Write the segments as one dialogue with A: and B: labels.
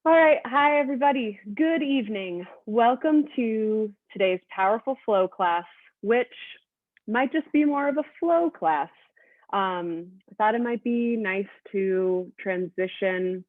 A: All right, hi everybody. Good evening. Welcome to today's powerful flow class, which might just be more of a flow class. I thought it might be nice to transition.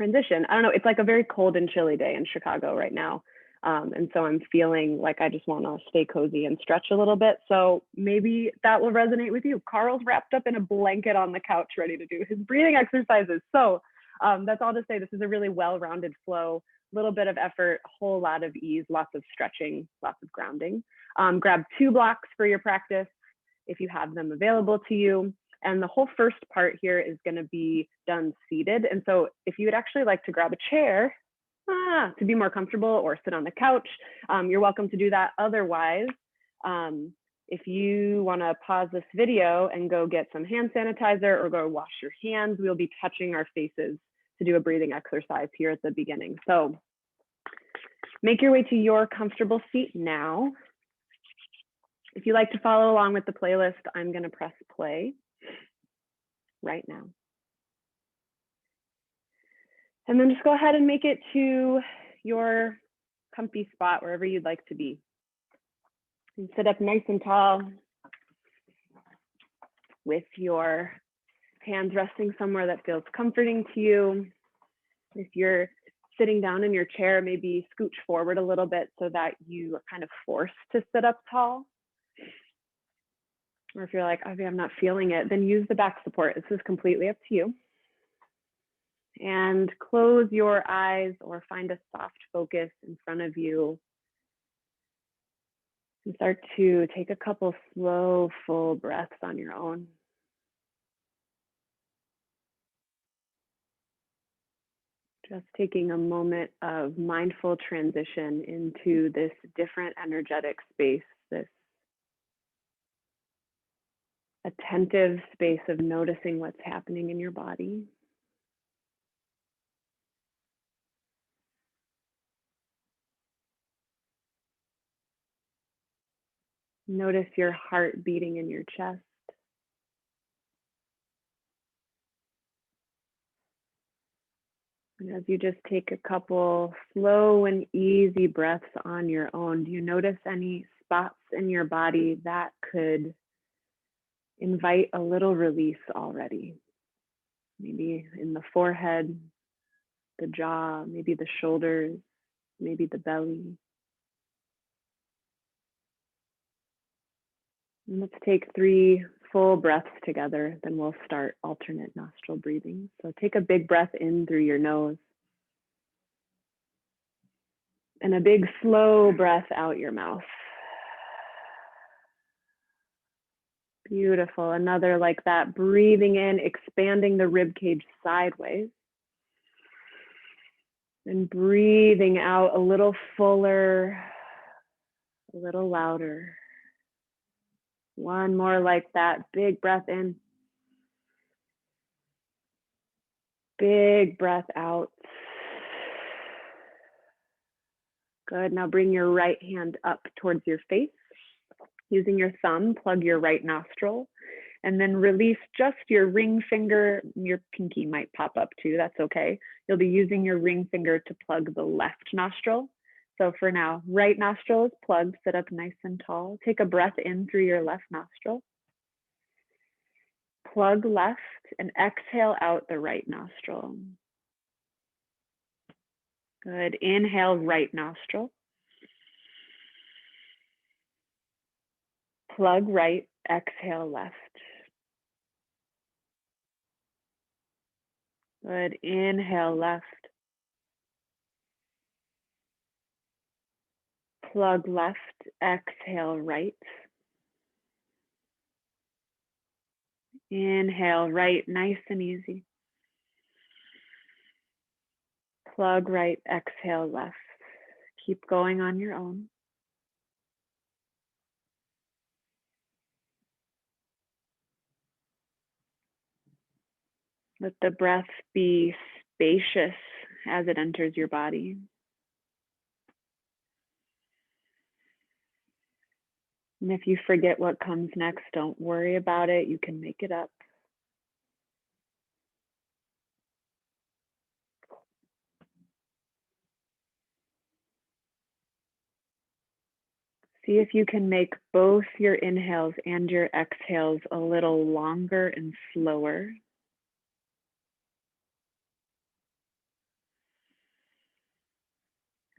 A: I don't know. It's like a very cold and chilly day in Chicago right now. And so I'm feeling like I just want to stay cozy and stretch a little bit. So maybe that will resonate with you. Carl's wrapped up in a blanket on the couch, ready to do his breathing exercises. So that's all to say this is a really well-rounded flow, a little bit of effort, a whole lot of ease, lots of stretching, lots of grounding. Grab 2 blocks for your practice if you have them available to you. And the whole first part here is going to be done seated. And so if you would actually like to grab a chair to be more comfortable or sit on the couch, you're welcome to do that. Otherwise, if you want to pause this video and go get some hand sanitizer or go wash your hands, we'll be touching our faces to do a breathing exercise here at the beginning. So make your way to your comfortable seat now. If you like to follow along with the playlist, I'm going to press play right now. And then just go ahead and make it to your comfy spot, wherever you'd like to be. And sit up nice and tall with your hands resting somewhere that feels comforting to you. If you're sitting down in your chair, maybe scooch forward a little bit so that you are kind of forced to sit up tall. Or if you're like, okay, I'm not feeling it, then use the back support. This is completely up to you. And close your eyes or find a soft focus in front of you. And start to take a couple slow, full breaths on your own. Just taking a moment of mindful transition into this different energetic space, this attentive space of noticing what's happening in your body. Notice your heart beating in your chest. And as you just take a couple slow and easy breaths on your own, do you notice any spots in your body that could invite a little release already? Maybe in the forehead, the jaw, maybe the shoulders, maybe the belly. And let's take 3 full breaths together, then we'll start alternate nostril breathing. So take a big breath in through your nose. And a big slow breath out your mouth. Beautiful. Another like that, breathing in, expanding the rib cage sideways. And breathing out a little fuller, a little louder. One more like that, big breath in. Big breath out. Good, now bring your right hand up towards your face. Using your thumb, plug your right nostril, and then release just your ring finger. Your pinky might pop up too, that's okay. You'll be using your ring finger to plug the left nostril. So for now, right nostril is plugged, sit up nice and tall. Take a breath in through your left nostril. Plug left and exhale out the right nostril. Good, inhale right nostril. Plug right, exhale left. Good, inhale left. Plug left, exhale right. Inhale right, nice and easy. Plug right, exhale left. Keep going on your own. Let the breath be spacious as it enters your body. And if you forget what comes next, don't worry about it. You can make it up. See if you can make both your inhales and your exhales a little longer and slower.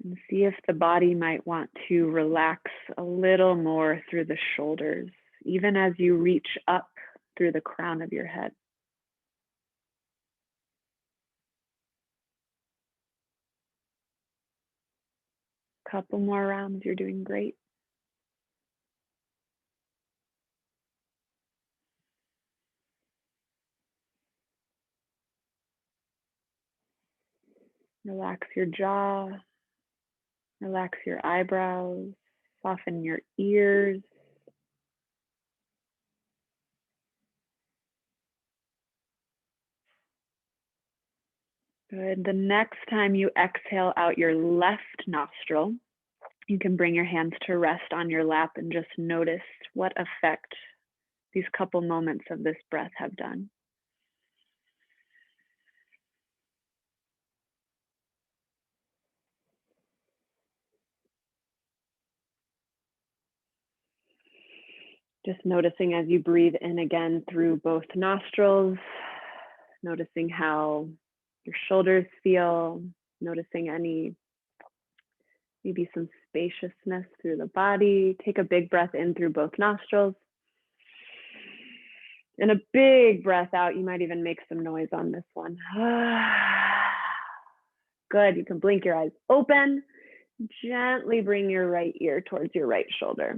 A: And see if the body might want to relax a little more through the shoulders, even as you reach up through the crown of your head. Couple more rounds, you're doing great. Relax your jaw, relax your eyebrows, soften your ears. Good. The next time you exhale out your left nostril, you can bring your hands to rest on your lap and just notice what effect these couple moments of this breath have done. Just noticing as you breathe in again through both nostrils, noticing how your shoulders feel, noticing maybe some spaciousness through the body. Take a big breath in through both nostrils. And a big breath out. You might even make some noise on this one. Good. You can blink your eyes open. Gently bring your right ear towards your right shoulder.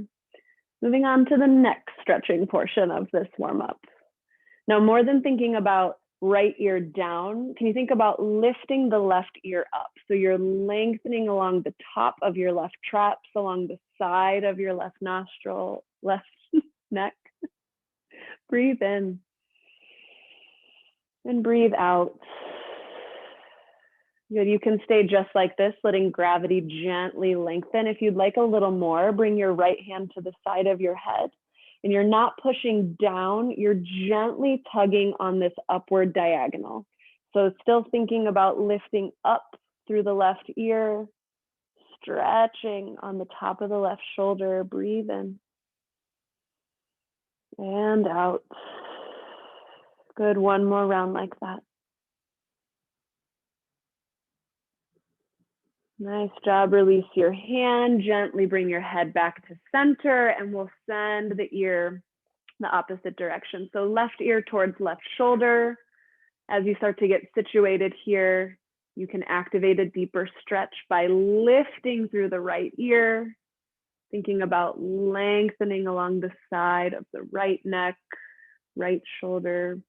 A: Moving on to the next stretching portion of this warm-up. Now, more than thinking about right ear down, can you think about lifting the left ear up? So you're lengthening along the top of your left traps, along the side of your left nostril, left neck. Breathe in and breathe out. Good. You can stay just like this, letting gravity gently lengthen. If you'd like a little more, bring your right hand to the side of your head. And you're not pushing down, you're gently tugging on this upward diagonal. So still thinking about lifting up through the left ear, stretching on the top of the left shoulder. Breathe in and out. Good. One more round like that. Nice job. Release your hand. Gently bring your head back to center, and we'll send the ear the opposite direction. So left ear towards left shoulder. As you start to get situated here, you can activate a deeper stretch by lifting through the right ear, thinking about lengthening along the side of the right neck, right shoulder.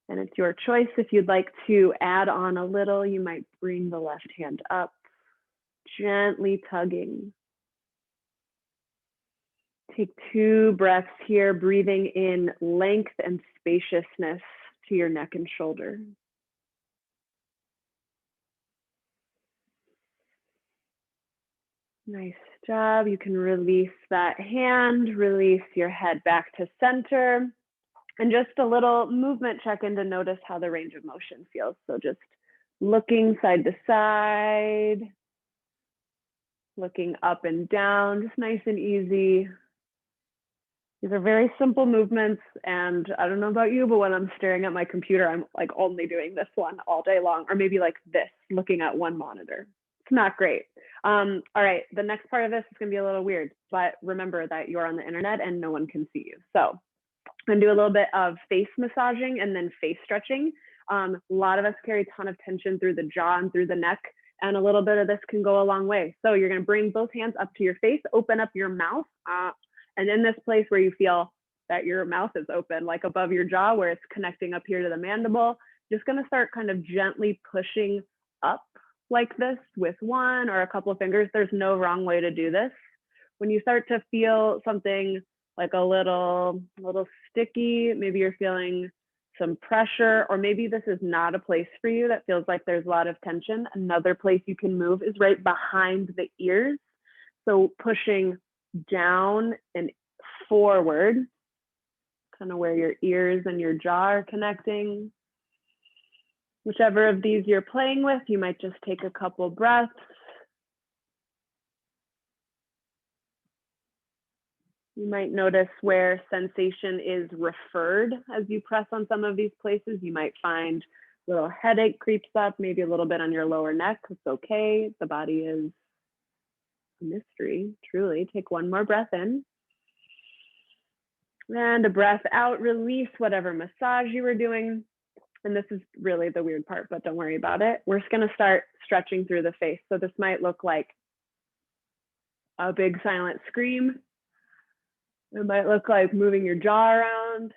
A: And it's your choice. If you'd like to add on a little, you might bring the left hand up, gently tugging. Take 2 breaths here, breathing in length and spaciousness to your neck and shoulder. Nice job. You can release that hand, release your head back to center. And just a little movement check-in to notice how the range of motion feels. So just looking side to side, looking up and down, just nice and easy. These are very simple movements. And I don't know about you, but when I'm staring at my computer, I'm like only doing this one all day long, or maybe like this, looking at one monitor. It's not great. All right, the next part of this is gonna be a little weird, but remember that you're on the internet and no one can see you. So I'm gonna do a little bit of face massaging and then face stretching. A lot of us carry a ton of tension through the jaw and through the neck, and a little bit of this can go a long way. So you're gonna bring both hands up to your face, open up your mouth, and in this place where you feel that your mouth is open, like above your jaw where it's connecting up here to the mandible, just gonna start kind of gently pushing up like this with one or a couple of fingers. There's no wrong way to do this. When you start to feel something like a little sticky, maybe you're feeling some pressure, or maybe this is not a place for you that feels like there's a lot of tension. Another place you can move is right behind the ears. So pushing down and forward, kind of where your ears and your jaw are connecting. Whichever of these you're playing with, you might just take a couple breaths. You might notice where sensation is referred as you press on some of these places. You might find a little headache creeps up, maybe a little bit on your lower neck. It's okay. The body is a mystery, truly. Take one more breath in. And a breath out, release whatever massage you were doing. And this is really the weird part, but don't worry about it. We're just gonna start stretching through the face. So this might look like a big silent scream. It might look like moving your jaw around,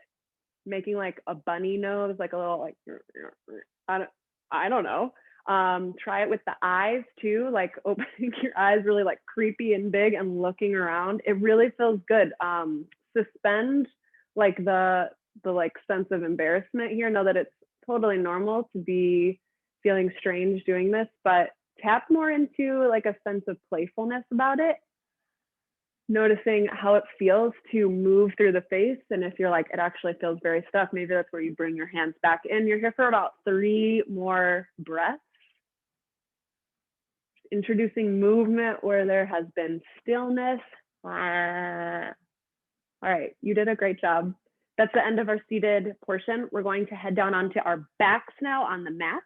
A: making like a bunny nose, like a little like, I don't know. Try it with the eyes too, like opening your eyes really like creepy and big and looking around. It really feels good. Suspend like the like sense of embarrassment here. Know that it's totally normal to be feeling strange doing this, but tap more into like a sense of playfulness about it. Noticing how it feels to move through the face. And if you're like, it actually feels very stuck, maybe that's where you bring your hands back in. You're here for about 3 more breaths. Introducing movement where there has been stillness. All right, you did a great job. That's the end of our seated portion. We're going to head down onto our backs now on the mat.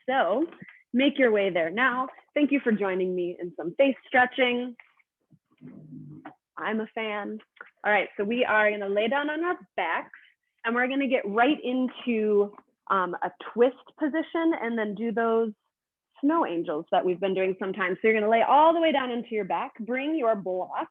A: So make your way there now. Thank you for joining me in some face stretching. I'm a fan. All right, so we are gonna lay down on our backs and we're gonna get right into a twist position and then do those snow angels that we've been doing sometimes. So you're gonna lay all the way down into your back, bring your block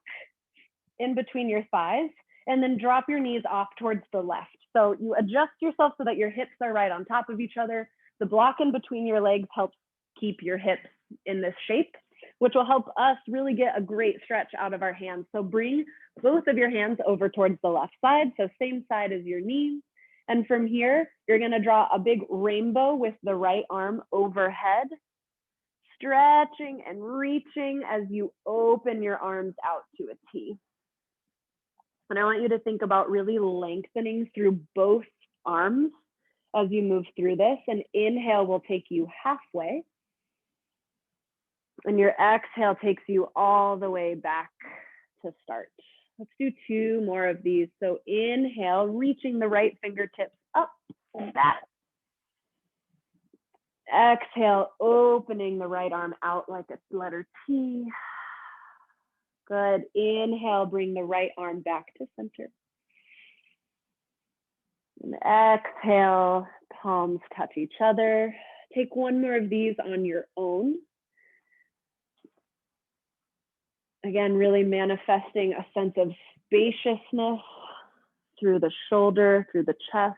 A: in between your thighs, and then drop your knees off towards the left. So you adjust yourself so that your hips are right on top of each other. The block in between your legs helps keep your hips in this shape, which will help us really get a great stretch out of our hands. So bring both of your hands over towards the left side, so same side as your knee. And from here, you're gonna draw a big rainbow with the right arm overhead, stretching and reaching as you open your arms out to a T. And I want you to think about really lengthening through both arms as you move through this. And inhale will take you halfway. And your exhale takes you all the way back to start. Let's do 2 more of these. So inhale, reaching the right fingertips up and back. Exhale, opening the right arm out like a letter T. Good. Inhale, bring the right arm back to center. And exhale, palms touch each other. Take 1 more of these on your own. Again, really manifesting a sense of spaciousness through the shoulder, through the chest.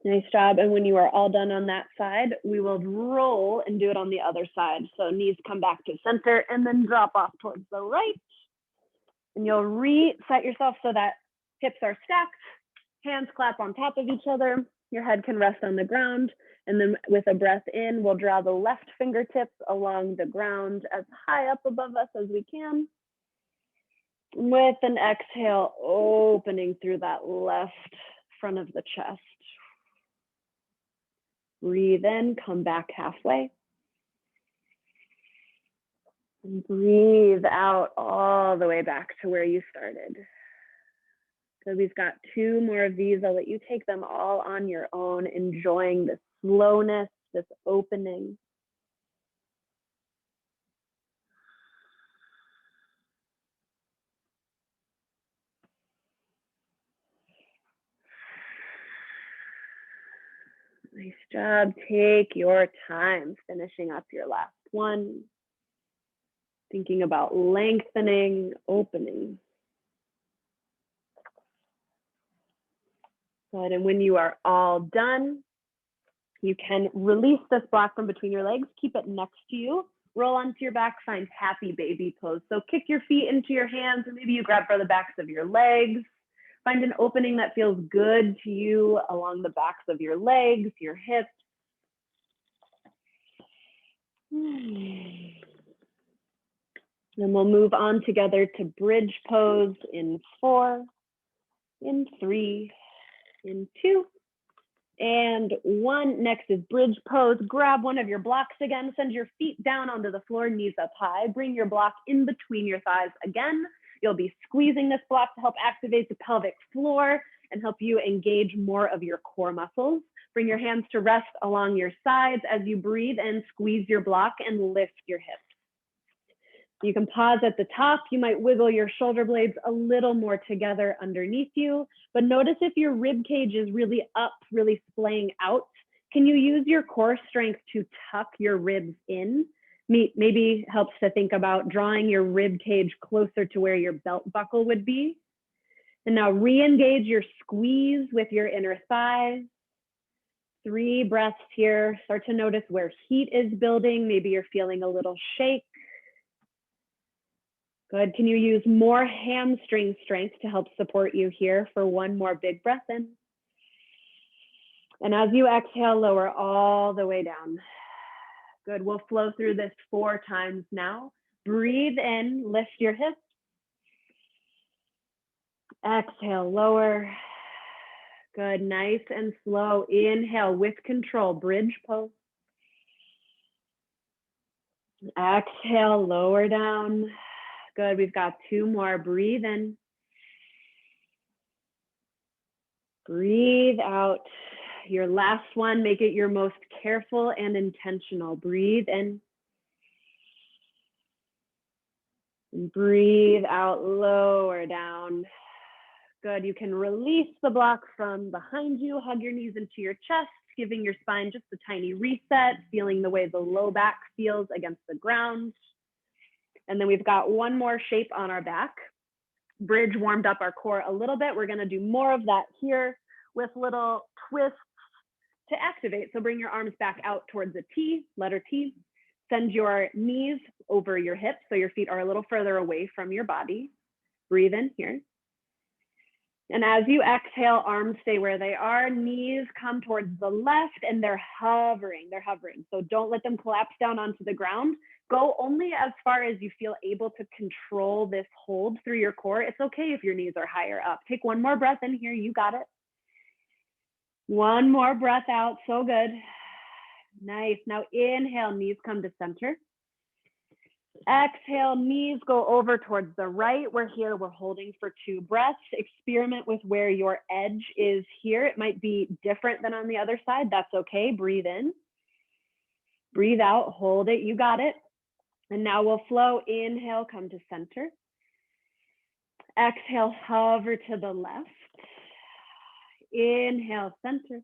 A: Nice job. And when you are all done on that side, we will roll and do it on the other side. So knees come back to center and then drop off towards the right. And you'll reset yourself so that hips are stacked, hands clap on top of each other. Your head can rest on the ground. And then with a breath in, we'll draw the left fingertips along the ground as high up above us as we can. With an exhale, opening through that left front of the chest. Breathe in, come back halfway. And breathe out all the way back to where you started. So we've got 2 more of these. I'll let you take them all on your own, enjoying the slowness, this opening. Nice job. Take your time finishing up your last one. Thinking about lengthening, opening. Good. And when you are all done, you can release this block from between your legs, keep it next to you, roll onto your back, find happy baby pose. So kick your feet into your hands, or maybe you grab for the backs of your legs. Find an opening that feels good to you along the backs of your legs, your hips. And we'll move on together to bridge pose in 4, in 3, in 2, And one. Next is bridge pose. Grab one of your blocks again. Send your feet down onto the floor, knees up high. Bring your block in between your thighs again. You'll be squeezing this block to help activate the pelvic floor and help you engage more of your core muscles. Bring your hands to rest along your sides as you breathe and squeeze your block and lift your hips. You can pause at the top. You might wiggle your shoulder blades a little more together underneath you, but notice if your rib cage is really up, really splaying out. Can you use your core strength to tuck your ribs in? Maybe helps to think about drawing your rib cage closer to where your belt buckle would be. And now re-engage your squeeze with your inner thighs. 3 breaths here. Start to notice where heat is building. Maybe you're feeling a little shake. Good. Can you use more hamstring strength to help support you here for one more big breath in? And as you exhale, lower all the way down. Good. We'll flow through this 4 times now. Breathe in, lift your hips. Exhale, lower. Good. Nice and slow. Inhale with control, bridge pose. Exhale, lower down. Good. We've got 2 more. Breathe in. Breathe out. Your last one, make it your most careful and intentional. Breathe in. And breathe out, lower down. Good. You can release the block from behind you. Hug your knees into your chest, giving your spine just a tiny reset, feeling the way the low back feels against the ground. And then we've got one more shape on our back. Bridge warmed up our core a little bit. We're going to do more of that here with little twists to activate. So bring your arms back out towards a T, letter T. Send your knees over your hips so your feet are a little further away from your body. Breathe in here. And as you exhale, arms stay where they are. Knees come towards the left and they're hovering. So don't let them collapse down onto the ground. Go only as far as you feel able to control this hold through your core. It's okay if your knees are higher up. Take one more breath in here. You got it. One more breath out. So good. Nice. Now inhale, knees come to center. Exhale, knees go over towards the right. We're here, we're holding for 2 breaths. Experiment with where your edge is here. It might be different than on the other side. That's okay. Breathe in. Breathe out, hold it. You got it. And now we'll flow. Inhale, come to center. Exhale, hover to the left. Inhale, center.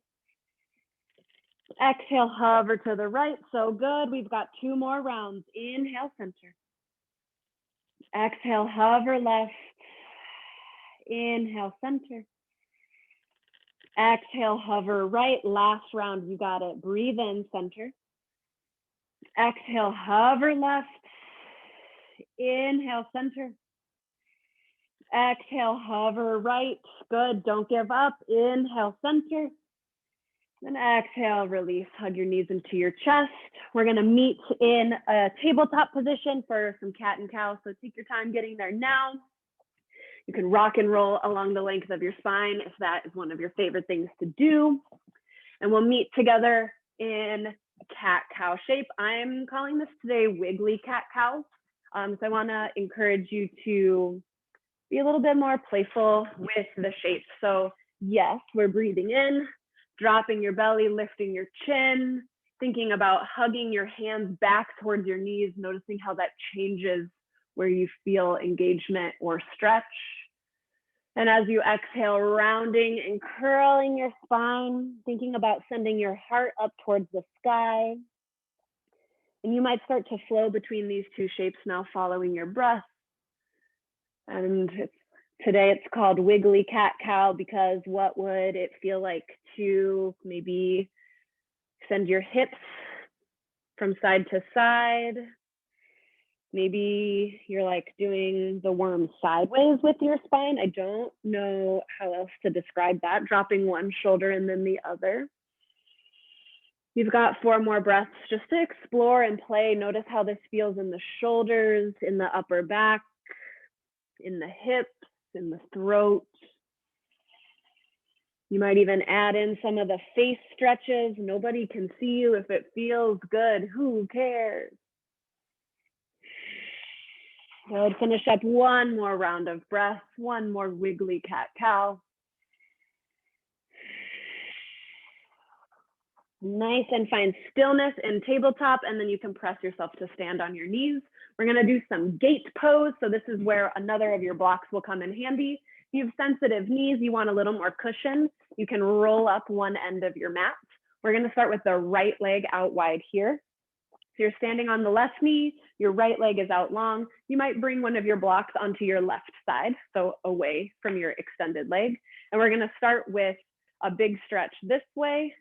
A: Exhale, hover to the right. So good. We've got 2 more rounds. Inhale, center. Exhale, hover left. Inhale, center. Exhale, hover right. Last round. You got it. Breathe in, center. Exhale, hover left. Inhale, center. Exhale, hover right. Good. Don't give up. Inhale, center. And exhale, release. Hug your knees into your chest. We're going to meet in a tabletop position for some cat and cow. So take your time getting there now. You can rock and roll along the length of your spine if that is one of your favorite things to do. And we'll meet together in cat-cow shape. I'm calling this today Wiggly Cat Cow. So I want to encourage you to be a little bit more playful with the shape. So yes, we're breathing in, dropping your belly, lifting your chin, thinking about hugging your hands back towards your knees, noticing how that changes where you feel engagement or stretch. And as you exhale, rounding and curling your spine, thinking about sending your heart up towards the sky. And you might start to flow between these 2 shapes now, following your breath. And today it's called Wiggly Cat Cow because what would it feel like to maybe send your hips from side to side? Maybe you're like doing the worm sideways with your spine. I don't know how else to describe that. Dropping one shoulder and then the other. You've got 4 more breaths just to explore and play. Notice how this feels in the shoulders, in the upper back, in the hips, in the throat. You might even add in some of the face stretches. Nobody can see you if it feels good. Who cares? Good. Finish up one more round of breath, one more wiggly cat cow. Nice, and find stillness in tabletop, and then you can press yourself to stand on your knees. We're gonna do some gait pose. So this is where another of your blocks will come in handy. If you have sensitive knees, you want a little more cushion, you can roll up one end of your mat. We're gonna start with the right leg out wide here. So you're standing on the left knee, your right leg is out long. You might bring one of your blocks onto your left side, so away from your extended leg. And we're gonna start with a big stretch this way,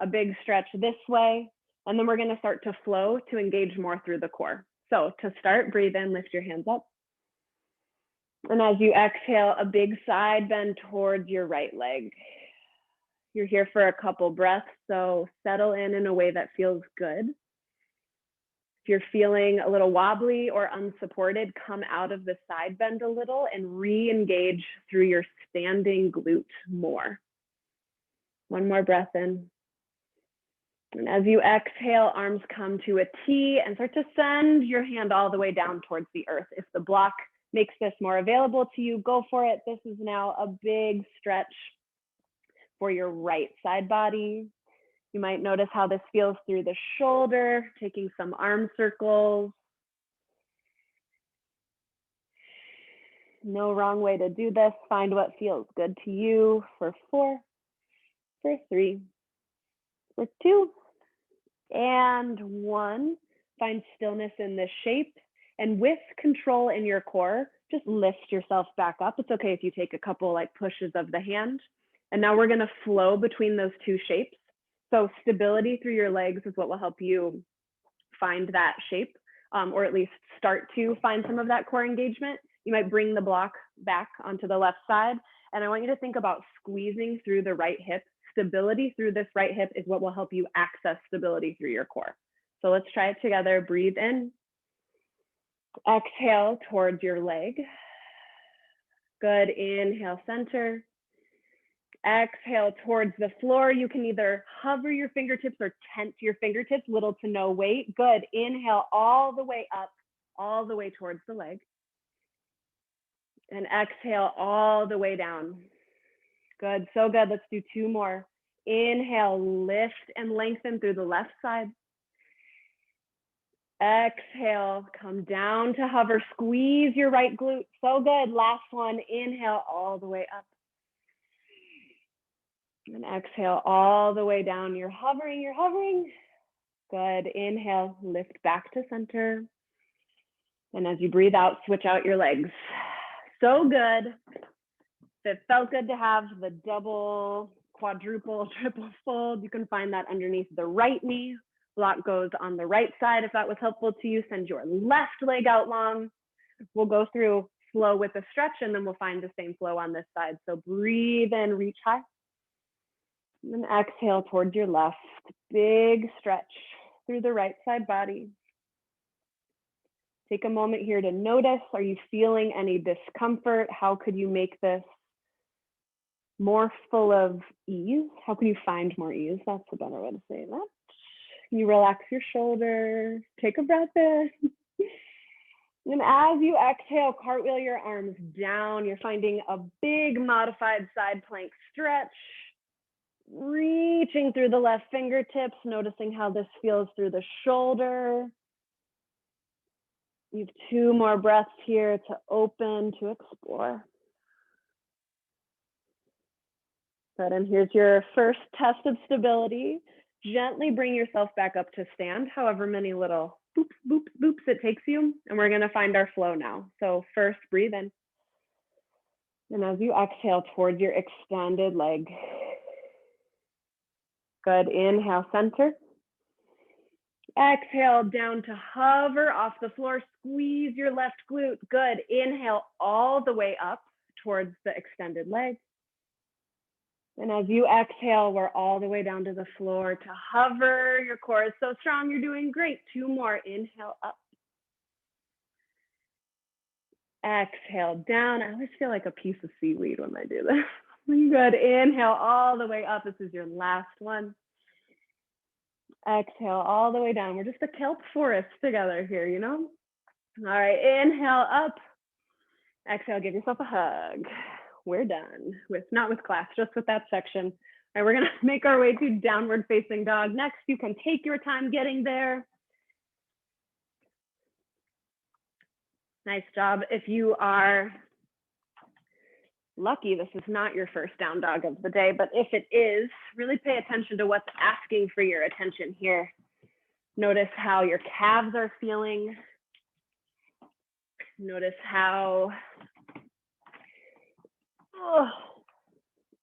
A: a big stretch this way, and then we're gonna start to flow to engage more through the core. So to start, breathe in, lift your hands up. And as you exhale, a big side bend towards your right leg. You're here for a couple breaths, so settle in a way that feels good. If you're feeling a little wobbly or unsupported, come out of the side bend a little and re-engage through your standing glute more. One more breath in. And as you exhale, arms come to a T and start to send your hand all the way down towards the earth. If the block makes this more available to you, go for it. This is now a big stretch for your right side body. You might notice how this feels through the shoulder, taking some arm circles. No wrong way to do this. Find what feels good to you for 4, for 3, for 2, and 1. Find stillness in this shape. And with control in your core, just lift yourself back up. It's okay if you take a couple like pushes of the hand. And now we're gonna flow between those two shapes. So stability through your legs is what will help you find that shape, or at least start to find some of that core engagement. You might bring the block back onto the left side. And I want you to think about squeezing through the right hip. Stability through this right hip is what will help you access stability through your core. So let's try it together. Breathe in. Exhale towards your leg. Good. Inhale, center. Exhale towards the floor. You can either hover your fingertips or tent your fingertips, little to no weight. Good. Inhale all the way up, all the way towards the leg. And exhale all the way down. Good. So good. Let's do 2 more. Inhale, lift and lengthen through the left side. Exhale, come down to hover. Squeeze your right glute. So good. Last one. Inhale all the way up. And exhale all the way down. You're hovering, you're hovering. Good. Inhale, lift back to center. And as you breathe out, switch out your legs. So good. If it felt good to have the double, quadruple, triple fold, you can find that underneath the right knee. Block goes on the right side. If that was helpful to you, send your left leg out long. We'll go through flow with a stretch, and then we'll find the same flow on this side. So breathe in, reach high. And exhale towards your left. Big stretch through the right side body. Take a moment here to notice, are you feeling any discomfort? How could you make this more full of ease? How can you find more ease? That's a better way to say that. Can you relax your shoulder? Take a breath in. And as you exhale, cartwheel your arms down. You're finding a big modified side plank stretch. Reaching through the left fingertips, noticing how this feels through the shoulder. You have 2 more breaths here to open, to explore. Good, and here's your first test of stability. Gently bring yourself back up to stand, however many little boops, boops, boops it takes you. And we're gonna find our flow now. So first, breathe in. And as you exhale towards your extended leg. Good, inhale, center. Exhale down to hover off the floor, squeeze your left glute. Good, inhale all the way up towards the extended leg. And as you exhale, we're all the way down to the floor to hover. Your core is so strong, you're doing great. 2 more, inhale up. Exhale down. I always feel like a piece of seaweed when I do this. Good. Inhale all the way up. This is your last one. Exhale all the way down. We're just a kelp forest together here, you know? All right, inhale up. Exhale, give yourself a hug. We're done with, not with class, just with that section. All right, we're gonna make our way to downward facing dog. Next, you can take your time getting there. Nice job. If you are lucky, this is not your first down dog of the day, but if it is, really pay attention to what's asking for your attention here. Notice how your calves are feeling. Notice how,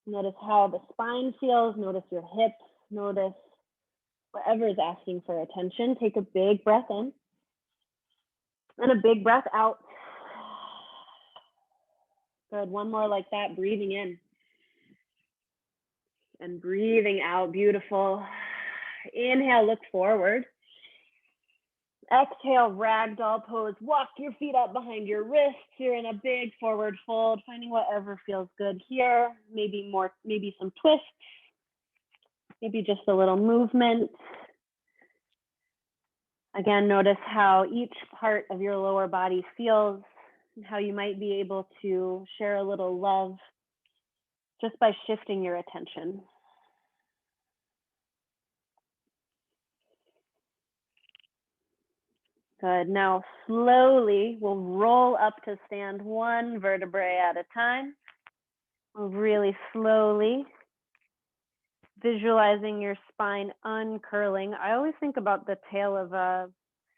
A: notice how the spine feels. Notice your hips. Notice whatever is asking for attention. Take a big breath in and a big breath out. Good, one more like that, breathing in and breathing out, beautiful. Inhale, look forward. Exhale, ragdoll pose. Walk your feet up behind your wrists. You're in a big forward fold, finding whatever feels good here. Maybe some twists, maybe just a little movement. Again, notice how each part of your lower body feels, and how you might be able to share a little love just by shifting your attention. Good. Now slowly we'll roll up to stand one vertebrae at a time. We'll really slowly visualizing your spine uncurling. I always think about the tail of a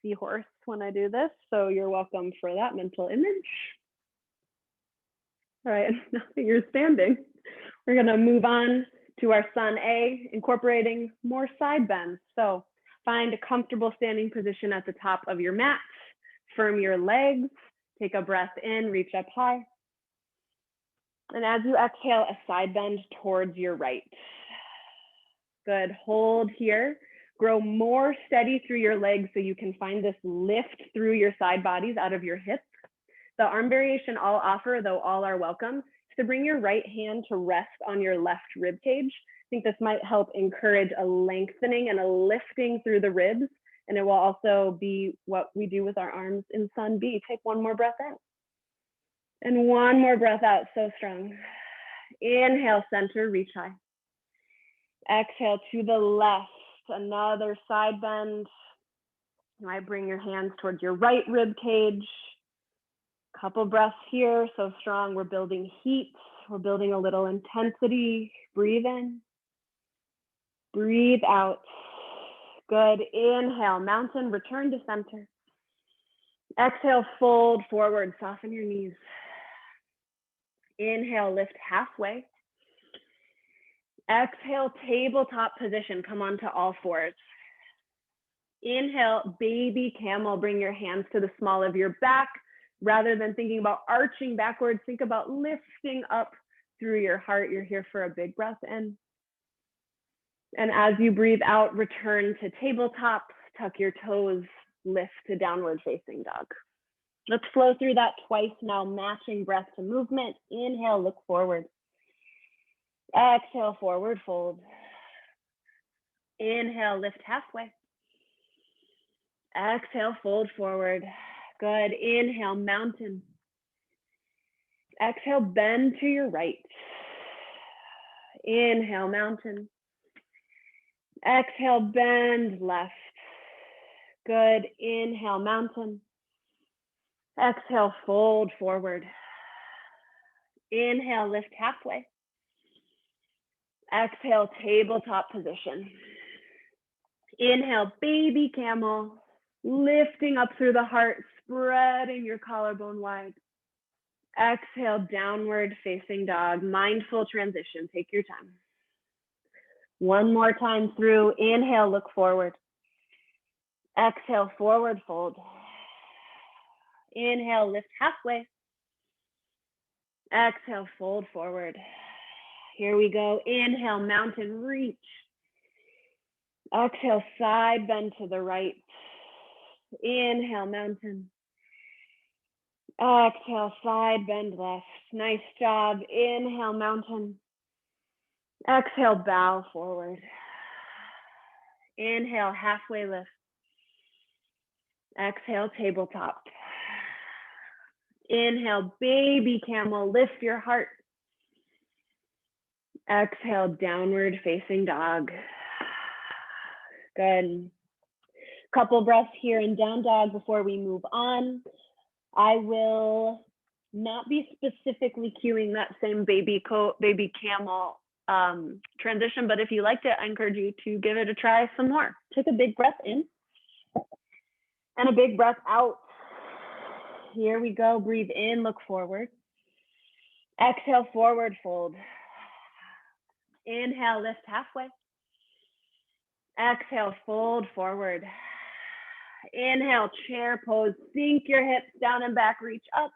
A: seahorse when I do this, so you're welcome for that mental image. All right, now that you're standing, we're gonna move on to our Sun A, incorporating more side bends. So find a comfortable standing position at the top of your mat. Firm your legs. Take a breath in, reach up high. And as you exhale, a side bend towards your right. Good, hold here. Grow more steady through your legs so you can find this lift through your side bodies out of your hips. The arm variation I'll offer, though all are welcome, is to bring your right hand to rest on your left rib cage. I think this might help encourage a lengthening and a lifting through the ribs, and it will also be what we do with our arms in Sun B. Take one more breath in. And one more breath out, so strong. Inhale, center, reach high. Exhale to the left, another side bend. You might bring your hands towards your right rib cage. Couple breaths here, so strong. We're building heat. We're building a little intensity. Breathe in. Breathe out. Good. Inhale, mountain, return to center. Exhale, fold forward, soften your knees. Inhale, lift halfway. Exhale, tabletop position, come onto all fours. Inhale, baby camel, bring your hands to the small of your back. Rather than thinking about arching backwards, think about lifting up through your heart. You're here for a big breath in. And as you breathe out, return to tabletop, tuck your toes, lift to downward facing dog. Let's flow through that twice now, matching breath to movement. Inhale, look forward. Exhale, forward fold. Inhale, lift halfway. Exhale, fold forward. Good. Inhale, mountain. Exhale, bend to your right. Inhale, mountain. Exhale, bend left. Good. Inhale, mountain. Exhale, fold forward. Inhale, lift halfway. Exhale, tabletop position. Inhale, baby camel. Lifting up through the heart, spreading your collarbone wide. Exhale, downward facing dog. Mindful transition. Take your time. One more time through. Inhale, look forward. Exhale, forward fold. Inhale, lift halfway. Exhale, fold forward. Here we go. Inhale, mountain, reach. Exhale, side bend to the right. Inhale, mountain. Exhale, side bend left. Nice job. Inhale, mountain. Exhale, bow forward. Inhale, halfway lift. Exhale, tabletop. Inhale, baby camel, lift your heart. Exhale, downward facing dog. Good. Couple breaths here in down dog before we move on. I will not be specifically cueing that same baby camel transition, but if you liked it, I encourage you to give it a try some more. Take a big breath in and a big breath out. Here we go. Breathe in, look forward. Exhale, forward fold. Inhale, lift halfway. Exhale, fold forward. Inhale, chair pose. Sink your hips down and back, reach up.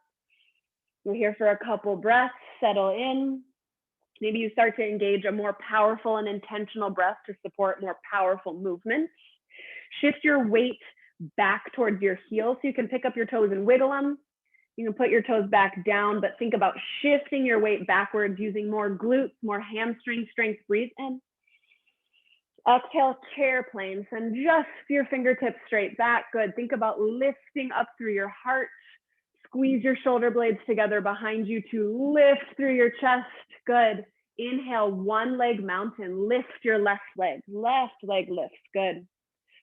A: We're here for a couple breaths. Settle in. Maybe you start to engage a more powerful and intentional breath to support more powerful movements. Shift your weight back towards your heels so you can pick up your toes and wiggle them. You can put your toes back down, but think about shifting your weight backwards using more glutes, more hamstring strength. Breathe in. Exhale, chair plane. Send just your fingertips straight back. Good. Think about lifting up through your heart. Squeeze your shoulder blades together behind you to lift through your chest. Good. Inhale, one leg mountain. Lift your left leg. Left leg lifts. Good.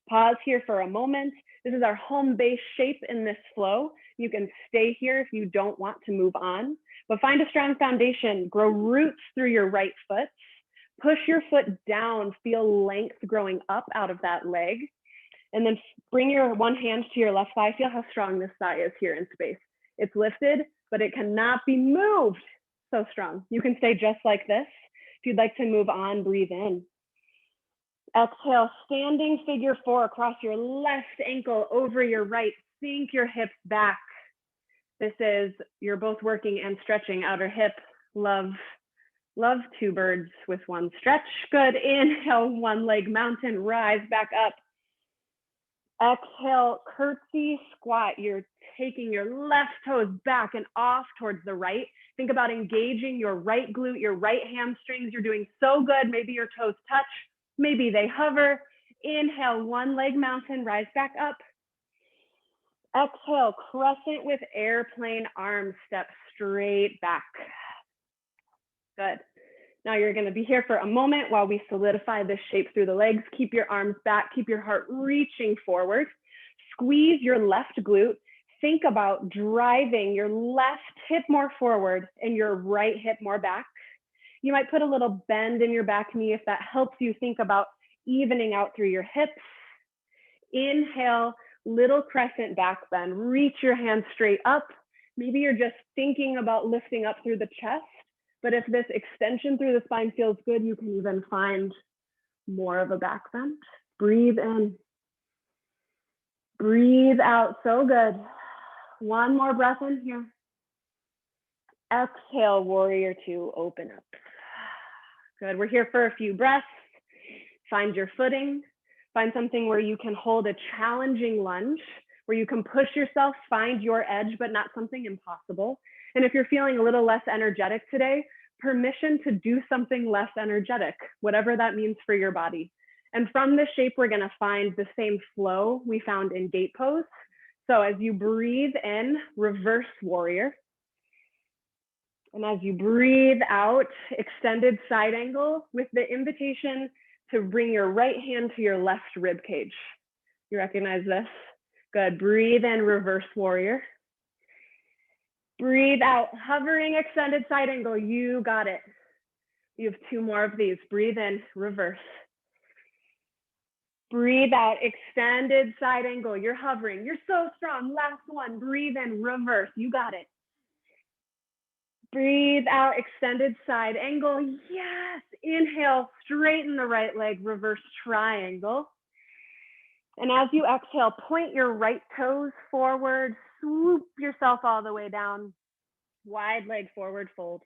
A: Pause here for a moment. This is our home base shape in this flow. You can stay here if you don't want to move on, but find a strong foundation. Grow roots through your right foot. Push your foot down. Feel length growing up out of that leg. And then bring your one hand to your left thigh. Feel how strong this thigh is here in space. It's lifted, but it cannot be moved. So strong. You can stay just like this. If you'd like to move on, breathe in. Exhale, standing figure four across your left ankle over your right. Sink your hips back. This is, you're both working and stretching outer hip. Love two birds with one stretch. Good. Inhale, one leg mountain, rise back up. Exhale, curtsy squat. You're taking your left toes back and off towards the right. Think about engaging your right glute, your right hamstrings. You're doing so good. Maybe your toes touch. Maybe they hover. Inhale, one leg mountain, rise back up. Exhale, crescent with airplane arms, step straight back. Good. Now you're going to be here for a moment while we solidify this shape through the legs. Keep your arms back, keep your heart reaching forward. Squeeze your left glute. Think about driving your left hip more forward and your right hip more back. You might put a little bend in your back knee if that helps you think about evening out through your hips. Inhale, little crescent back bend. Reach your hands straight up. Maybe you're just thinking about lifting up through the chest, but if this extension through the spine feels good, you can even find more of a back bend. Breathe in. Breathe out. So good. One more breath in here. Exhale, warrior two, open up. Good. We're here for a few breaths. Find your footing. Find something where you can hold a challenging lunge, where you can push yourself, find your edge, but not something impossible. And if you're feeling a little less energetic today, permission to do something less energetic, whatever that means for your body. And from this shape, we're going to find the same flow we found in Gait Pose. So as you breathe in, reverse warrior. And as you breathe out, extended side angle with the invitation to bring your right hand to your left rib cage. You recognize this? Good. Breathe in, reverse warrior. Breathe out, hovering extended side angle. You got it. You have two more of these. Breathe in, reverse. Breathe out, extended side angle. You're hovering. You're so strong. Last one. Breathe in, reverse. You got it. Breathe out, extended side angle. Yes. Inhale, straighten the right leg, reverse triangle. And as you exhale, point your right toes forward, swoop yourself all the way down, wide leg forward fold.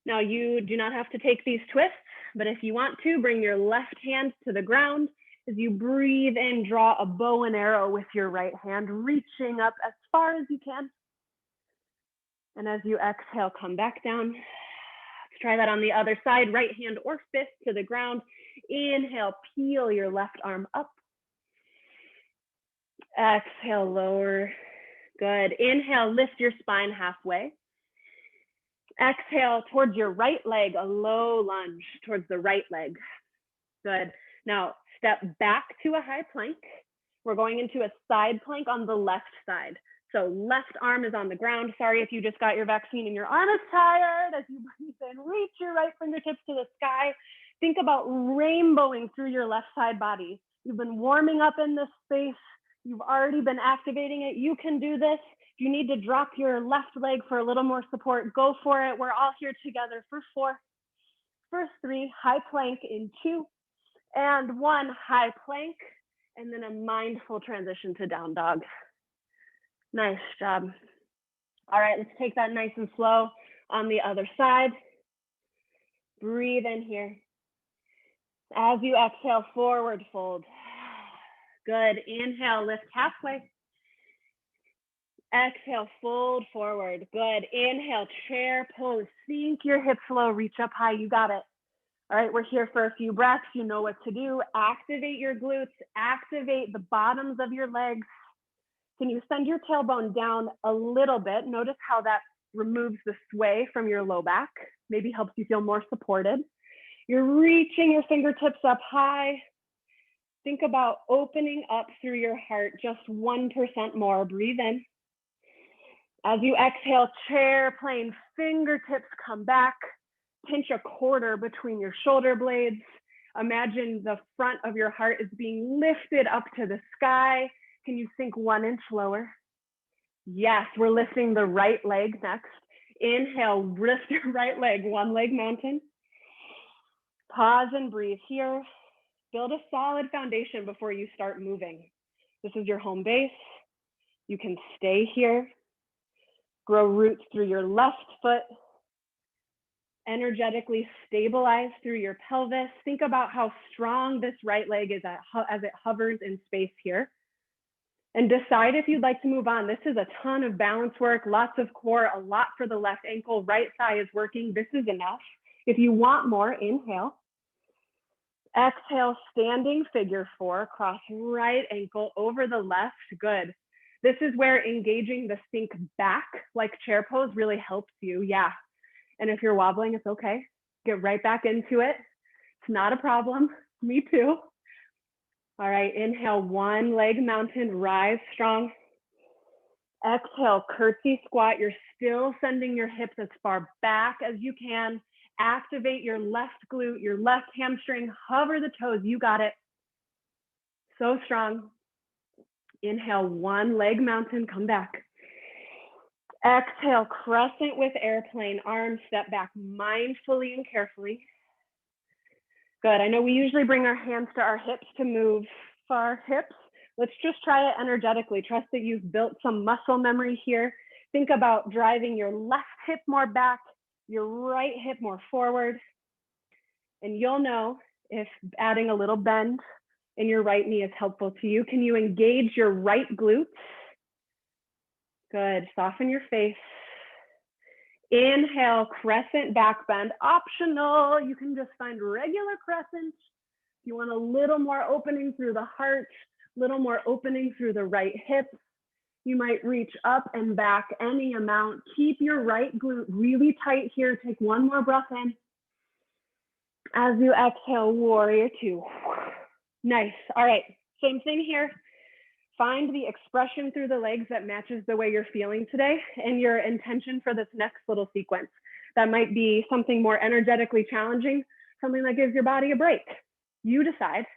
A: Now you do not have to take these twists, but if you want to, bring your left hand to the ground. As you breathe in, draw a bow and arrow with your right hand, reaching up as far as you can. And as you exhale, come back down. Try that on the other side, right hand or fist to the ground. Inhale, peel your left arm up. Exhale, lower. Good. Inhale, lift your spine halfway. Exhale towards your right leg, a low lunge towards the right leg. Good. Now step back to a high plank. We're going into a side plank on the left side. So left arm is on the ground. Sorry if you just got your vaccine and your arm is tired. As you breathe in, reach your right fingertips to the sky. Think about rainbowing through your left side body. You've been warming up in this space. You've already been activating it. You can do this. If you need to drop your left leg for a little more support, go for it. We're all here together for 4. First 3, high plank in 2 and 1, high plank, and then a mindful transition to down dog. Nice job. All right, let's take that nice and slow on the other side. Breathe in here. As you exhale, forward fold. Good. Inhale, lift halfway. Exhale, fold forward. Good. Inhale, chair pose. Sink your hips low, reach up high. You got it. All right, we're here for a few breaths. You know what to do. Activate your glutes. Activate the bottoms of your legs. Can you send your tailbone down a little bit? Notice how that removes the sway from your low back. Maybe helps you feel more supported. You're reaching your fingertips up high. Think about opening up through your heart just 1% more. Breathe in. As you exhale, chair plane, fingertips come back. Pinch a quarter between your shoulder blades. Imagine the front of your heart is being lifted up to the sky. Can you sink 1 inch lower? Yes, we're lifting the right leg next. Inhale, lift your right leg, 1 leg mountain. Pause and breathe here. Build a solid foundation before you start moving. This is your home base. You can stay here. Grow roots through your left foot. Energetically stabilize through your pelvis. Think about how strong this right leg is as it hovers in space here. And decide if you'd like to move on. This is a ton of balance work, lots of core, a lot for the left ankle. Right thigh is working. This is enough. If you want more, inhale. Exhale, standing figure 4, cross right ankle over the left. Good. This is where engaging the sink back, like chair pose, really helps you. Yeah. And if you're wobbling, it's okay. Get right back into it. It's not a problem. Me too. All right, inhale, 1 leg mountain, rise strong. Exhale, curtsy squat. You're still sending your hips as far back as you can. Activate your left glute, your left hamstring, hover the toes. You got it. So strong. Inhale, 1 leg mountain, come back. Exhale, crescent with airplane, arms step back mindfully and carefully. Good. I know we usually bring our hands to our hips to move our hips. Let's just try it energetically. Trust that you've built some muscle memory here. Think about driving your left hip more back, your right hip more forward. And you'll know if adding a little bend in your right knee is helpful to you. Can you engage your right glutes? Good. Soften your face. Inhale, crescent back bend, optional. You can just find regular crescent. If you want a little more opening through the heart, a little more opening through the right hip, you might reach up and back any amount. Keep your right glute really tight here. Take 1 more breath in. As you exhale, warrior 2. Nice. All right, same thing here. Find the expression through the legs that matches the way you're feeling today and your intention for this next little sequence. That might be something more energetically challenging, something that gives your body a break. You decide.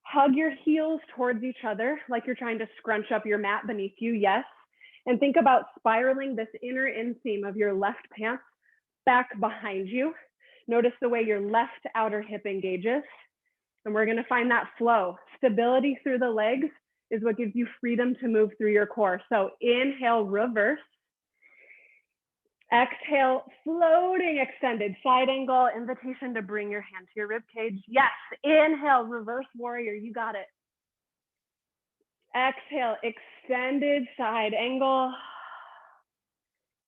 A: Hug your heels towards each other like you're trying to scrunch up your mat beneath you, yes. And think about spiraling this inner inseam of your left pant back behind you. Notice the way your left outer hip engages. And we're gonna find that flow. Stability through the legs is what gives you freedom to move through your core. So inhale, reverse. Exhale, floating extended side angle, invitation to bring your hand to your rib cage. Yes, inhale, reverse warrior, you got it. Exhale, extended side angle.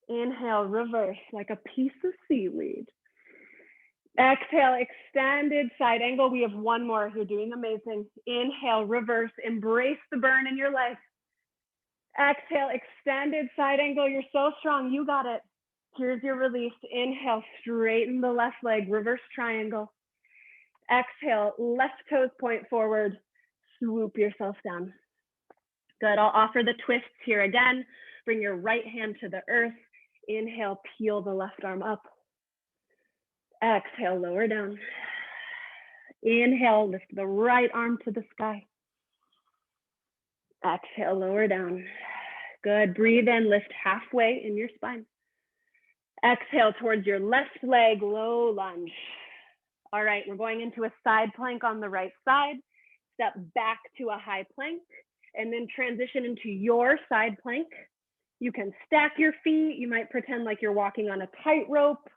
A: Inhale, reverse, like a piece of seaweed. Exhale, extended side angle. We have one more. You're doing amazing. Inhale, reverse, embrace the burn in your leg. Exhale, extended side angle. You're so strong. You got it. Here's your release. Inhale, straighten the left leg, reverse triangle. Exhale, left toes point forward. Swoop yourself down. Good. I'll offer the twists here again. Bring your right hand to the earth. Inhale, peel the left arm up. Exhale, lower down. Inhale, lift the right arm to the sky. Exhale, lower down. Good. Breathe in, lift halfway in your spine. Exhale towards your left leg, low lunge. All right, we're going into a side plank on the right side. Step back to a high plank and then transition into your side plank. You can stack your feet. You might pretend like you're walking on a tightrope.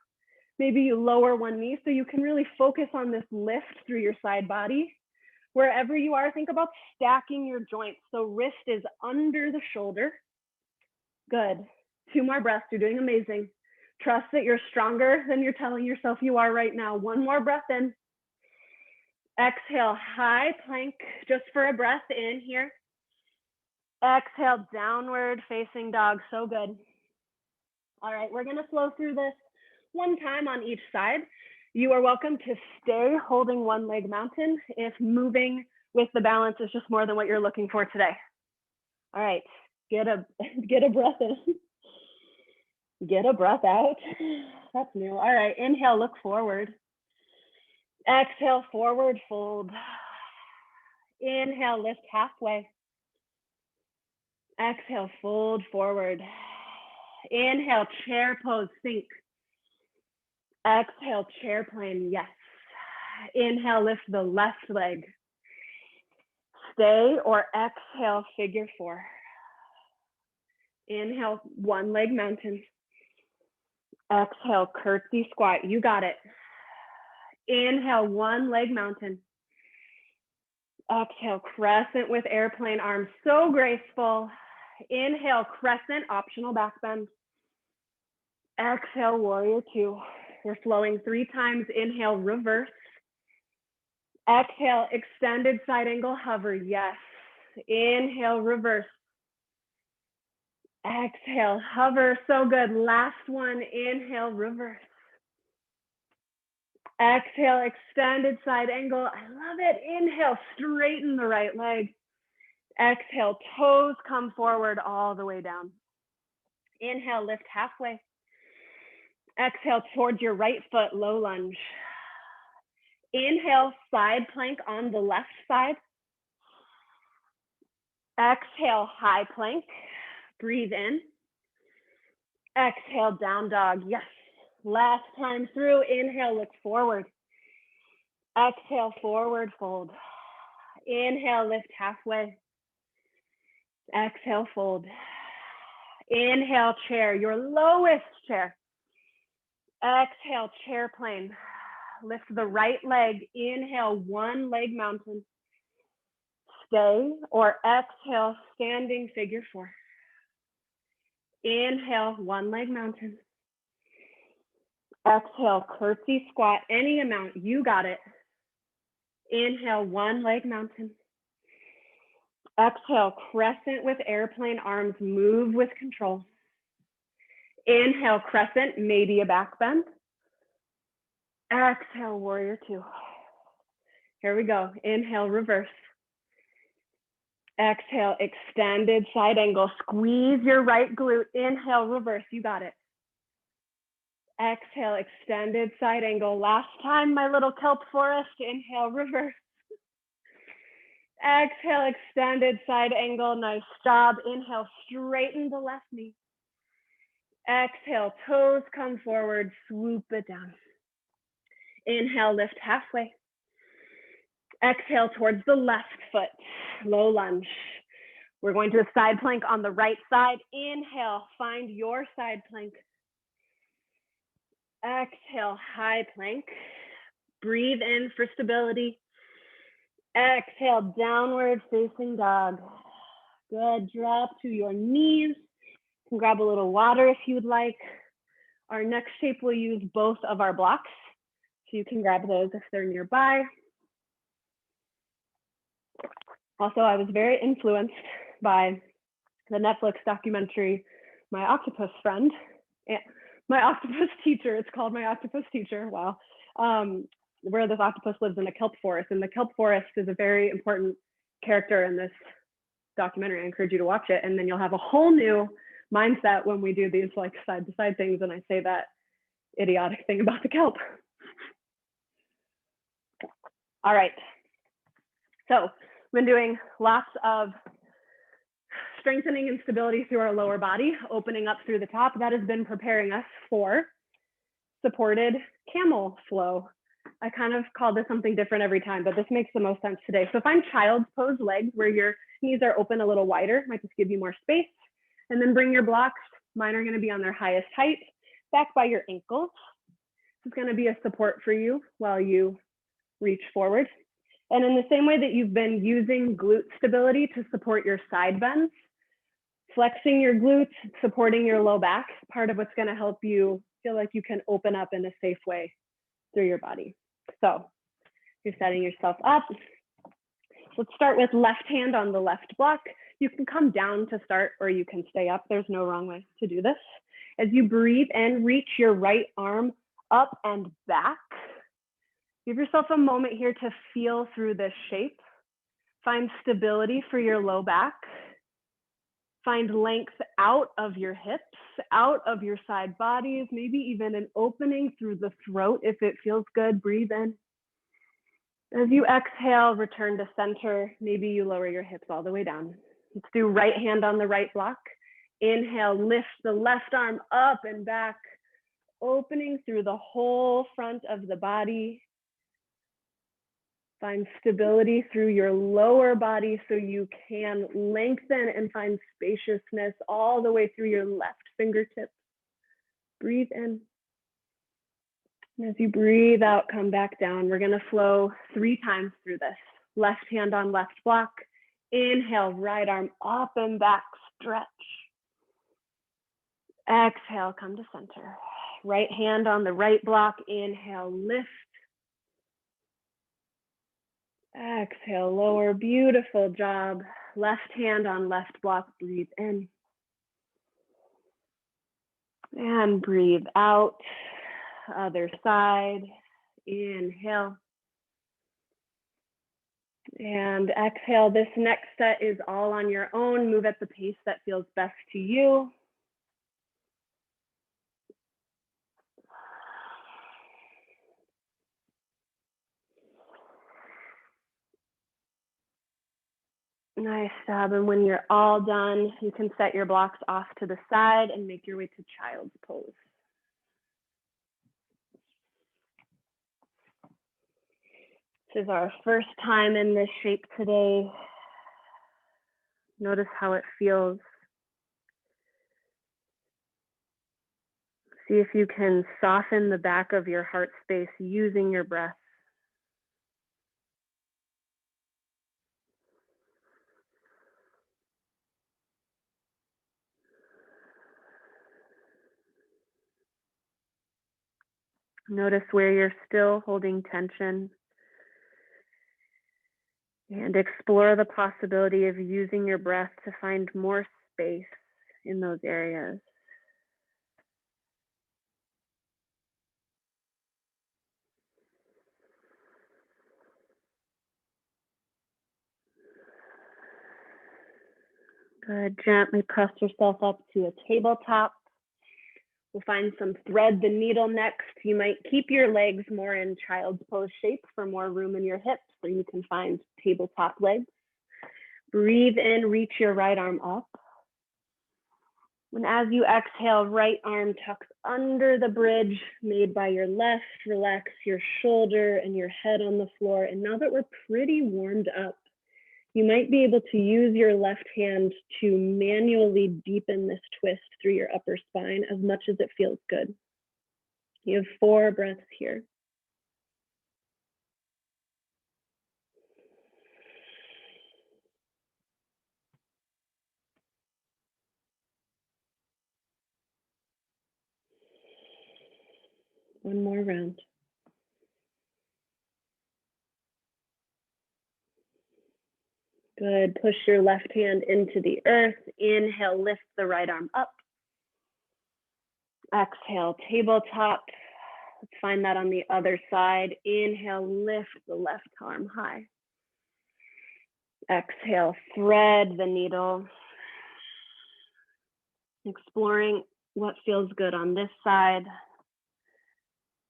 A: Maybe you lower one knee so you can really focus on this lift through your side body. Wherever you are, think about stacking your joints. So wrist is under the shoulder. Good. 2 more breaths. You're doing amazing. Trust that you're stronger than you're telling yourself you are right now. 1 more breath in. Exhale, high plank, just for a breath in here. Exhale, downward facing dog. So good. All right, we're going to flow through this one time on each side. You are welcome to stay holding one leg mountain if moving with the balance is just more than what you're looking for today. All right, get a breath in. Get a breath out. That's new. All right, inhale, look forward. Exhale, forward fold. Inhale, lift halfway. Exhale, fold forward. Inhale, chair pose, sink. Exhale, chair plane, yes. Inhale, lift the left leg. Stay or exhale, figure 4. Inhale, one leg mountain. Exhale, curtsy squat. You got it. Inhale, one leg mountain. Exhale, crescent with airplane arms. So graceful. Inhale, crescent, optional back bend. Exhale, warrior 2. We're flowing 3 times. Inhale, reverse. Exhale, extended side angle hover. Yes. Inhale, reverse. Exhale, hover. So good. Last one. Inhale, reverse. Exhale, extended side angle. I love it. Inhale, straighten the right leg. Exhale, toes come forward all the way down. Inhale, lift halfway. Exhale, towards your right foot, low lunge. Inhale, side plank on the left side. Exhale, high plank. Breathe in. Exhale, down dog. Yes. Last time through. Inhale, look forward. Exhale, forward fold. Inhale, lift halfway. Exhale, fold. Inhale, chair, your lowest chair. Exhale, chair plane. Lift the right leg. Inhale, one leg mountain. Stay or exhale, standing figure 4. Inhale, one leg mountain. Exhale, curtsy squat, any amount, you got it. Inhale, one leg mountain. Exhale, crescent with airplane arms, move with control. Inhale, crescent, maybe a back bend. Exhale, warrior 2. Here we go. Inhale, reverse. Exhale, extended side angle. Squeeze your right glute. Inhale, reverse. You got it. Exhale, extended side angle. Last time, my little kelp forest. Inhale, reverse. Exhale, extended side angle. Nice job. Inhale, straighten the left knee. Exhale, toes come forward. Swoop it down. Inhale, lift halfway. Exhale towards the left foot, low lunge. We're going to a side plank on the right side. Inhale, find your side plank. Exhale, high plank. Breathe in for stability. Exhale, downward facing dog. Good, drop to your knees. You can grab a little water if you would like. Our next shape will use both of our blocks. So you can grab those if they're nearby. Also, I was very influenced by the Netflix documentary, My Octopus Friend, My Octopus Teacher. It's called My Octopus Teacher. Wow. Where this octopus lives in a kelp forest. And the kelp forest is a very important character in this documentary. I encourage you to watch it. And then you'll have a whole new mindset when we do these like side to side things. And I say that idiotic thing about the kelp. All right. So I've been doing lots of strengthening and stability through our lower body, opening up through the top. That has been preparing us for supported camel flow. I kind of call this something different every time, but this makes the most sense today. So find child's pose legs where your knees are open a little wider, might just give you more space. And then bring your blocks, mine are gonna be on their highest height, back by your ankles. This is gonna be a support for you while you reach forward. And in the same way that you've been using glute stability to support your side bends, flexing your glutes, supporting your low back, part of what's gonna help you feel like you can open up in a safe way through your body. So you're setting yourself up. Let's start with left hand on the left block. You can come down to start or you can stay up. There's no wrong way to do this. As you breathe in, reach your right arm up and back. Give yourself a moment here to feel through this shape. Find stability for your low back. Find length out of your hips, out of your side bodies, maybe even an opening through the throat if it feels good. Breathe in. As you exhale, return to center. Maybe you lower your hips all the way down. Let's do right hand on the right block. Inhale, lift the left arm up and back, opening through the whole front of the body. Find stability through your lower body so you can lengthen and find spaciousness all the way through your left fingertips. Breathe in. And as you breathe out, come back down. We're gonna flow 3 times through this. Left hand on left block. Inhale, right arm up and back, stretch. Exhale, come to center. Right hand on the right block. Inhale, lift. Exhale, lower, beautiful job. Left hand on left block, breathe in. And breathe out, other side. Inhale. And exhale, this next set is all on your own. Move at the pace that feels best to you. Nice job. And when you're all done, you can set your blocks off to the side and make your way to child's pose. This is our first time in this shape today. Notice how it feels. See if you can soften the back of your heart space using your breath. Notice where you're still holding tension. And explore the possibility of using your breath to find more space in those areas. Good. Gently press yourself up to a tabletop. We'll find some thread the needle next. You might keep your legs more in child's pose shape for more room in your hips, so you can find tabletop legs. Breathe in, reach your right arm up. And as you exhale, right arm tucks under the bridge made by your left. Relax your shoulder and your head on the floor. And now that we're pretty warmed up, you might be able to use your left hand to manually deepen this twist through your upper spine as much as it feels good. You have 4 breaths here. One more round. Good. Push your left hand into the earth. Inhale, lift the right arm up. Exhale, tabletop. Let's find that on the other side. Inhale, lift the left arm high. Exhale, thread the needle. Exploring what feels good on this side.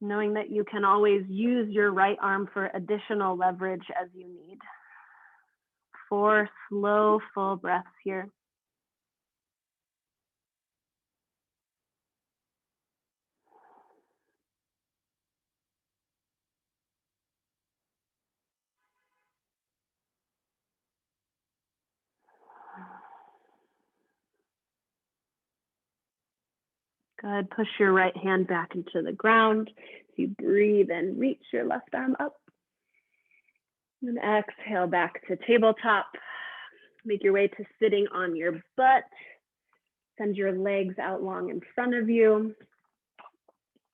A: Knowing that you can always use your right arm for additional leverage as you need. 4 slow, full breaths here. Good. Push your right hand back into the ground. As you breathe and reach your left arm up. And exhale back to tabletop. Make your way to sitting on your butt. Send your legs out long in front of you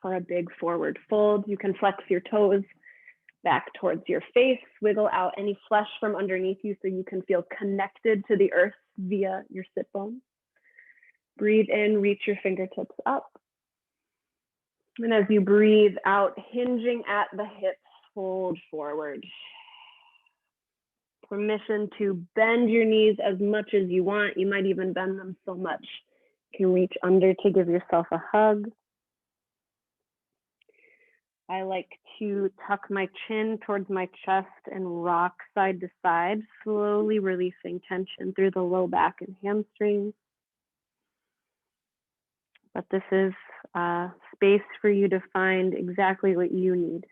A: for a big forward fold. You can flex your toes back towards your face. Wiggle out any flesh from underneath you so you can feel connected to the earth via your sit bones. Breathe in, reach your fingertips up. And as you breathe out, hinging at the hips, fold forward. Permission to bend your knees as much as you want. You might even bend them so much you can reach under to give yourself a hug. I like to tuck my chin towards my chest and rock side to side, slowly releasing tension through the low back and hamstrings. But this is a space for you to find exactly what you need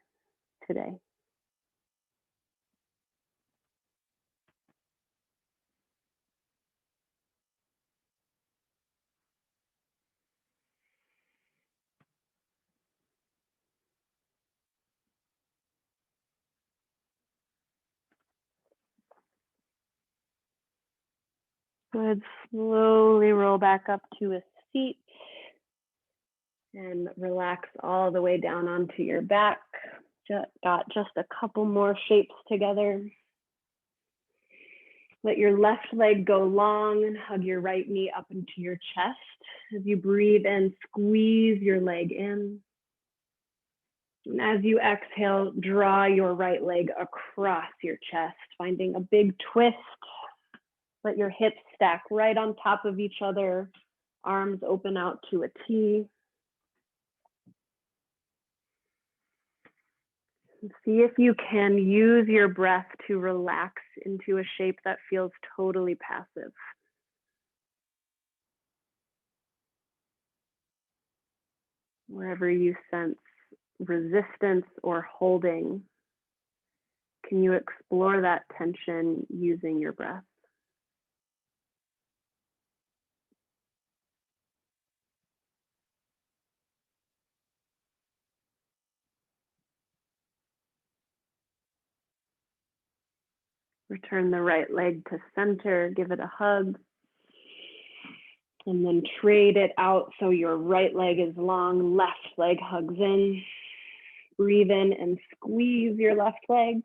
A: today. Good. Slowly roll back up to a seat and relax all the way down onto your back. Got just a couple more shapes together. Let your left leg go long and hug your right knee up into your chest. As you breathe in, squeeze your leg in. And as you exhale, draw your right leg across your chest, finding a big twist. Let your hips stack right on top of each other. Arms open out to a T. See if you can use your breath to relax into a shape that feels totally passive. Wherever you sense resistance or holding, can you explore that tension using your breath? Return the right leg to center, give it a hug, and then trade it out so your right leg is long, left leg hugs in. Breathe in and squeeze your left leg.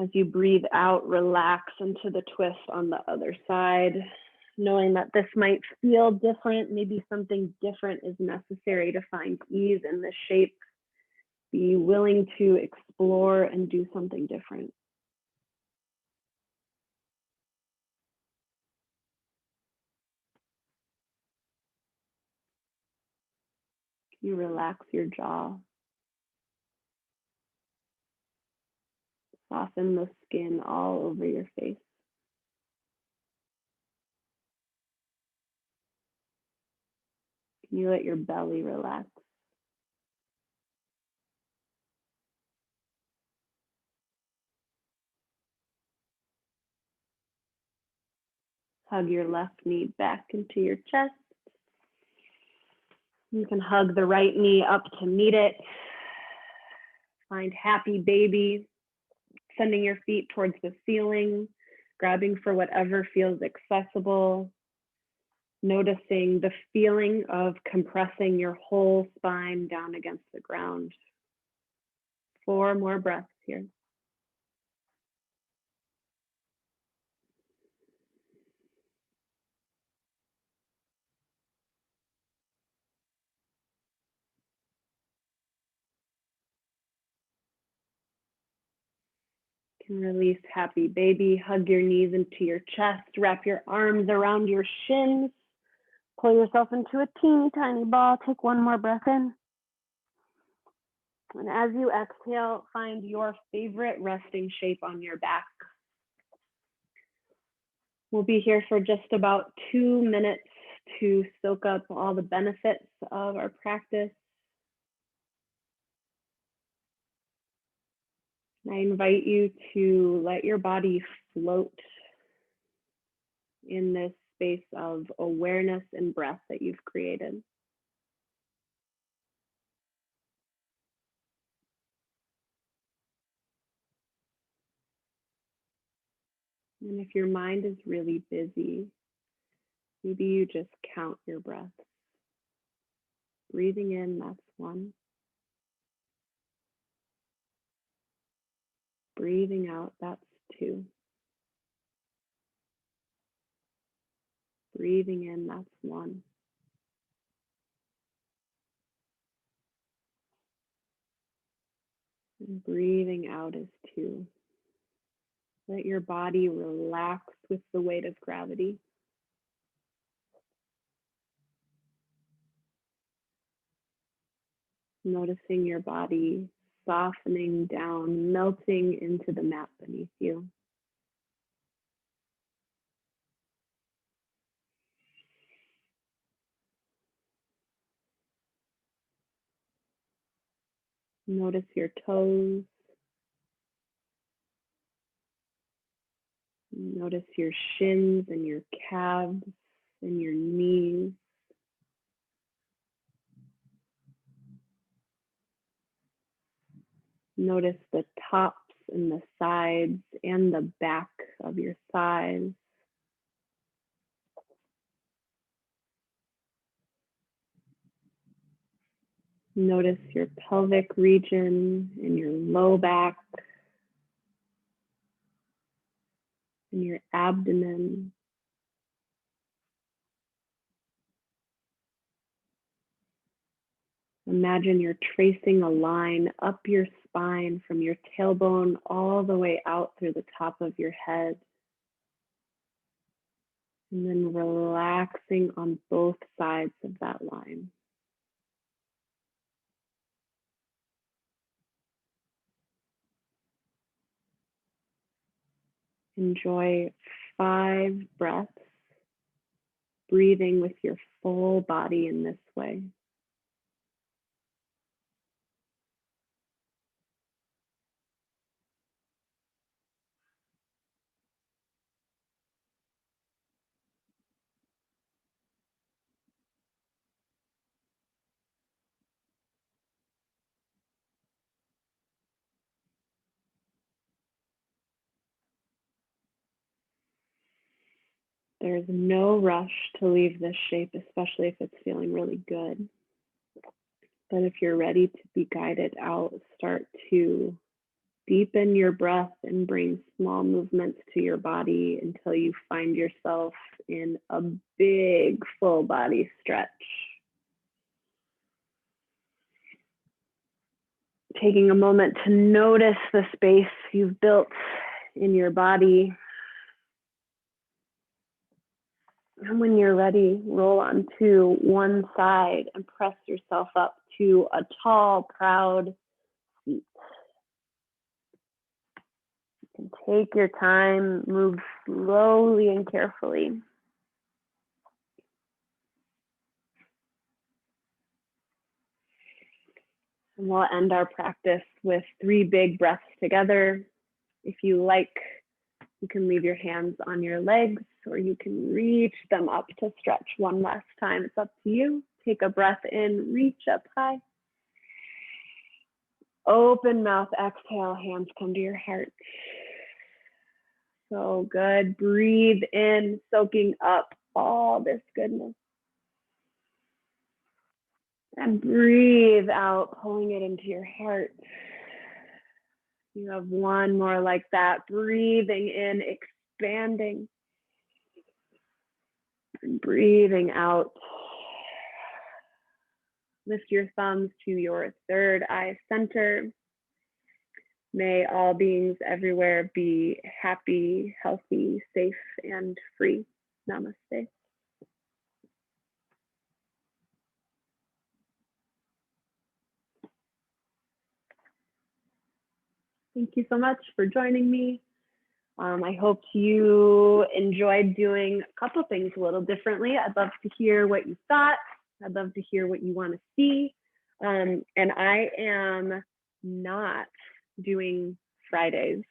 A: As you breathe out, relax into the twist on the other side, knowing that this might feel different. Maybe something different is necessary to find ease in this shape. Be willing to explore and do something different. You relax your jaw. Soften the skin all over your face. You let your belly relax. Hug your left knee back into your chest. You can hug the right knee up to meet it. Find happy baby, sending your feet towards the ceiling, grabbing for whatever feels accessible, noticing the feeling of compressing your whole spine down against the ground. 4 more breaths here. And release happy baby. Hug your knees into your chest. Wrap your arms around your shins. Pull yourself into a teeny tiny ball. Take one more breath in. And as you exhale, find your favorite resting shape on your back. We'll be here for just about 2 minutes to soak up all the benefits of our practice. I invite you to let your body float in this space of awareness and breath that you've created. And if your mind is really busy, maybe you just count your breaths. Breathing in, that's 1. Breathing out, that's 2. Breathing in, that's 1. And breathing out is 2. Let your body relax with the weight of gravity. Noticing your body softening down, melting into the mat beneath you. Notice your toes. Notice your shins and your calves and your knees. Notice the tops and the sides and the back of your thighs. Notice your pelvic region and your low back and your abdomen. Imagine you're tracing a line up your spine from your tailbone all the way out through the top of your head. And then relaxing on both sides of that line. Enjoy 5 breaths, breathing with your full body in this way. There's no rush to leave this shape, especially if it's feeling really good. But if you're ready to be guided out, start to deepen your breath and bring small movements to your body until you find yourself in a big full body stretch. Taking a moment to notice the space you've built in your body. And when you're ready, roll onto one side and press yourself up to a tall, proud seat. You can take your time, move slowly and carefully. And we'll end our practice with 3 big breaths together. If you like, you can leave your hands on your legs or you can reach them up to stretch one last time. It's up to you. Take a breath in, reach up high. Open mouth, exhale, hands come to your heart. So good. Breathe in, soaking up all this goodness. And breathe out, pulling it into your heart. You have one more like that. Breathing in, expanding. And breathing out. Lift your thumbs to your third eye center. May all beings everywhere be happy, healthy, safe, and free. Namaste. Thank you so much for joining me. I hope you enjoyed doing a couple things a little differently. I'd love to hear what you thought. I'd love to hear what you want to see. And I am not doing Fridays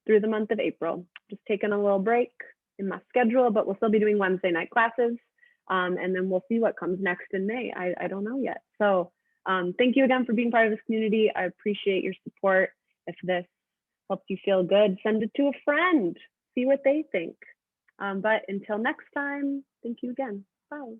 A: through the month of April. Just taking a little break in my schedule, but we'll still be doing Wednesday night classes. And then we'll see what comes next in May. I don't know yet. So thank you again for being part of this community. I appreciate your support. If this helps you feel good, send it to a friend, see what they think. But until next time, thank you again. Bye.